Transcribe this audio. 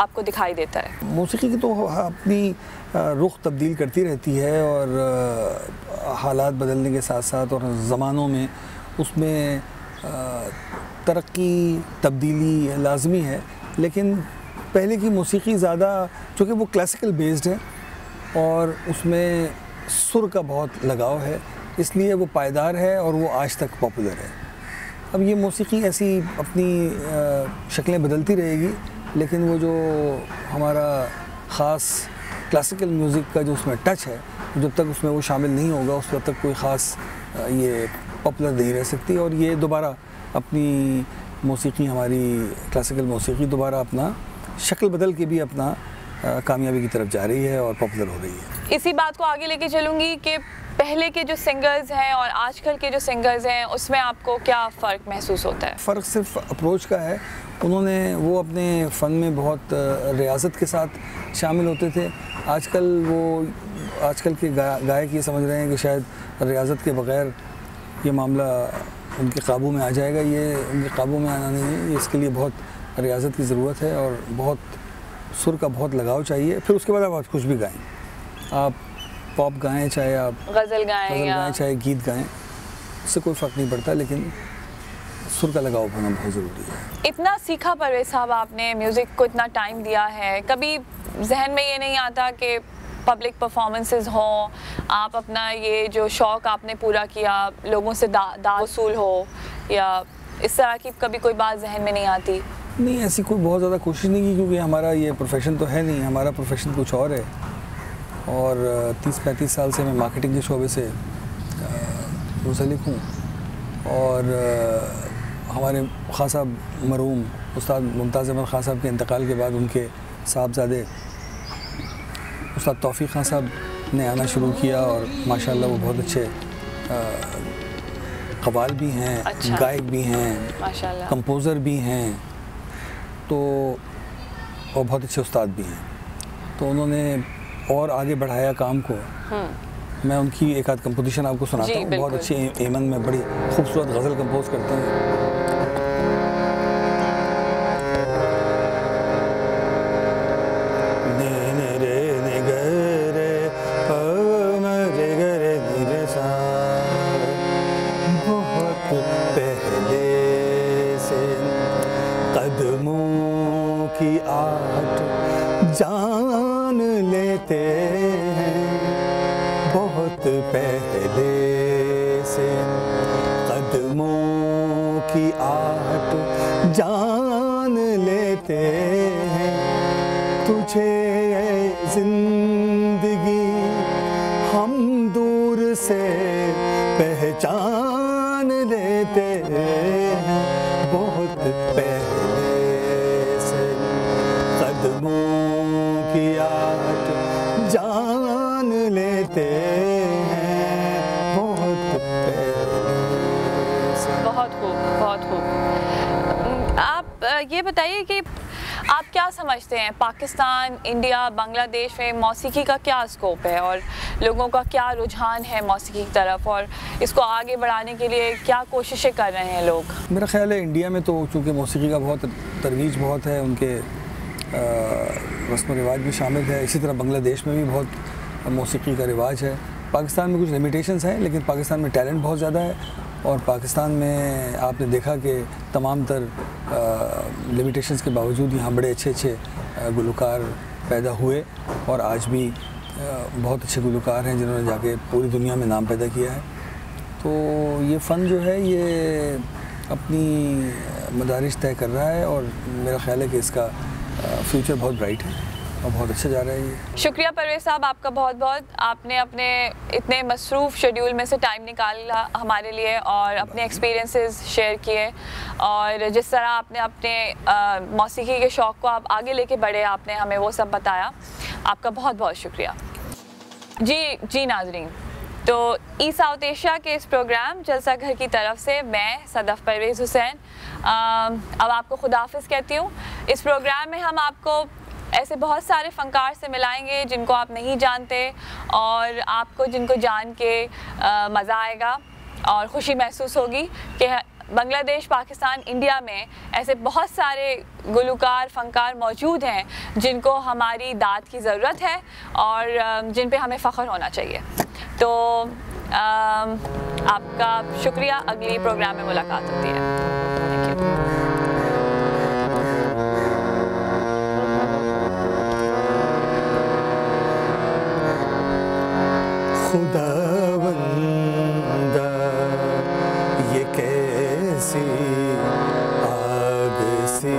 आपको दिखाई देता है? मौसीकी की तो अपनी रुख तब्दील करती रहती है और हालात बदलने के साथ साथ और ज़मानों में उसमें तरक्की तब्दीली लाजमी है, लेकिन पहले की मौसीकी ज़्यादा चूँकि वो क्लासिकल बेस्ड है और उसमें सुर का बहुत लगाव है, इसलिए वो पायदार है और वो आज तक पॉपुलर है। अब ये मौसीकी ऐसी अपनी शक्लें बदलती रहेगी, लेकिन वो जो हमारा ख़ास क्लासिकल म्यूज़िक का जो उसमें टच है, जब तक उसमें वो शामिल नहीं होगा उस वक्त तक कोई ख़ास ये पॉपुलर नहीं रह सकती। और ये दोबारा अपनी मौसीकी, हमारी क्लासिकल मौसीकी दोबारा अपना शक्ल बदल के भी अपना कामयाबी की तरफ जा रही है और पॉपुलर हो रही है। इसी बात को आगे लेके चलूँगी कि पहले के जो सिंगर्स हैं और आजकल के जो सिंगर्स हैं उसमें आपको क्या फ़र्क महसूस होता है? फ़र्क सिर्फ अप्रोच का है। उन्होंने वो अपने फ़न में बहुत रियाज़त के साथ शामिल होते थे। आजकल के गायक ये समझ रहे हैं कि शायद रियाज़त के बग़ैर ये मामला उनके काबू में आ जाएगा। ये उनके काबू में आना नहीं है, इसके लिए बहुत रियाज़त की ज़रूरत है और बहुत सुर का बहुत लगाव चाहिए। फिर उसके बाद आप कुछ भी गाएं, आप पॉप गाएं, चाहे आप गज़ल गाएं, चाहे गीत गाएं, उससे कोई फ़र्क नहीं पड़ता, लेकिन सुर का लगाव होना बहुत ज़रूरी है। इतना सीखा परवेज़ साहब आपने, म्यूज़िक को इतना टाइम दिया है, कभी जहन में ये नहीं आता कि पब्लिक परफॉर्मेंसेस हों, आप अपना ये जो शौक़ आपने पूरा किया, लोगों से दाद वसूल हो, या इस तरह की कभी कोई बात जहन में नहीं आती? नहीं, ऐसी कोई बहुत ज़्यादा कोशिश नहीं की, क्योंकि हमारा ये प्रोफेशन तो है नहीं, हमारा प्रोफेशन कुछ और है। और 30-35 साल से मैं मार्केटिंग के शोबे से मुंसलिक हूँ। और हमारे खां साहब मरहूम उस्ताद मुमताज़ अहमद खां साहब के इंतकाल के बाद उनके साहबजादे उस्ताद तौफ़ीक़ खां साहब ने आना शुरू किया और माशाल्लाह वो बहुत अच्छे कव्वाल भी हैं, अच्छा। गायक भी हैं, माशाल्लाह, कंपोज़र भी हैं, तो और बहुत अच्छे उस्ताद भी हैं। तो उन्होंने और आगे बढ़ाया काम को। मैं उनकी एक आध कंपोजिशन आपको सुनाता हूँ। बहुत अच्छी एमन में बड़ी खूबसूरत गज़ल कंपोज करते हैं। बहुत पहले से कदमों की आहट जान लेते हैं, बहुत पहले से कदमों की आहट जान लेते हैं, तुझे जिंदगी हम दूर से पहचान लेते हैं, बहुत पहले से कदमों की आहट जान लेते हैं, बहुत पहले से। बहुत खूब, बहुत खूब। आप ये बताइए कि आप क्या समझते हैं, पाकिस्तान, इंडिया, बांग्लादेश में मौसीकी का क्या स्कोप है और लोगों का क्या रुझान है मौसीकी की तरफ, और इसको आगे बढ़ाने के लिए क्या कोशिशें कर रहे हैं लोग? मेरा ख्याल है इंडिया में तो चूँकि मौसीकी का बहुत तरवीज बहुत है, उनके रस्म व रिवाज भी शामिल है। इसी तरह बांग्लादेश में भी बहुत मौसीकी का रिवाज है। पाकिस्तान में कुछ लिमिटेशंस हैं, लेकिन पाकिस्तान में टैलेंट बहुत ज़्यादा है। और पाकिस्तान में आपने देखा कि तमाम तर लिमिटेशंस के बावजूद यहाँ बड़े अच्छे गुलकार पैदा हुए और आज भी बहुत अच्छे गुलकार हैं जिन्होंने जाके पूरी दुनिया में नाम पैदा किया है। तो ये फ़न जो है ये अपनी मदारिज तय कर रहा है और मेरा ख्याल है कि इसका फ्यूचर बहुत ब्राइट है और बहुत अच्छा जा रहा है ये। शुक्रिया परवेज़ साहब आपका बहुत बहुत, आपने अपने इतने मसरूफ़ शेड्यूल में से टाइम निकाला हमारे लिए और अपने एक्सपीरियंसेस शेयर किए, और जिस तरह आपने अपने मौसीकी के शौक़ को आप आगे लेके बढ़े, आपने हमें वो सब बताया। आपका बहुत बहुत शुक्रिया। जी नाज़रीन, तो ई साउथ एशिया के इस प्रोग्राम जलसा घर की तरफ से मैं सदफ़ परवेज़ हुसैन अब आपको खुदाफिज़ कहती हूँ। इस प्रोग्राम में हम आपको ऐसे बहुत सारे फ़नकार से मिलाएंगे जिनको आप नहीं जानते और आपको जिनको जान के मज़ा आएगा और ख़ुशी महसूस होगी कि बांग्लादेश, पाकिस्तान, इंडिया में ऐसे बहुत सारे गुलकार फ़नकार मौजूद हैं जिनको हमारी दाद की ज़रूरत है और जिन पे हमें फ़ख्र होना चाहिए। तो आपका शुक्रिया, अगली प्रोग्राम में मुलाकात होती है। Thank you. खुदावंदा ये कैसी आग सी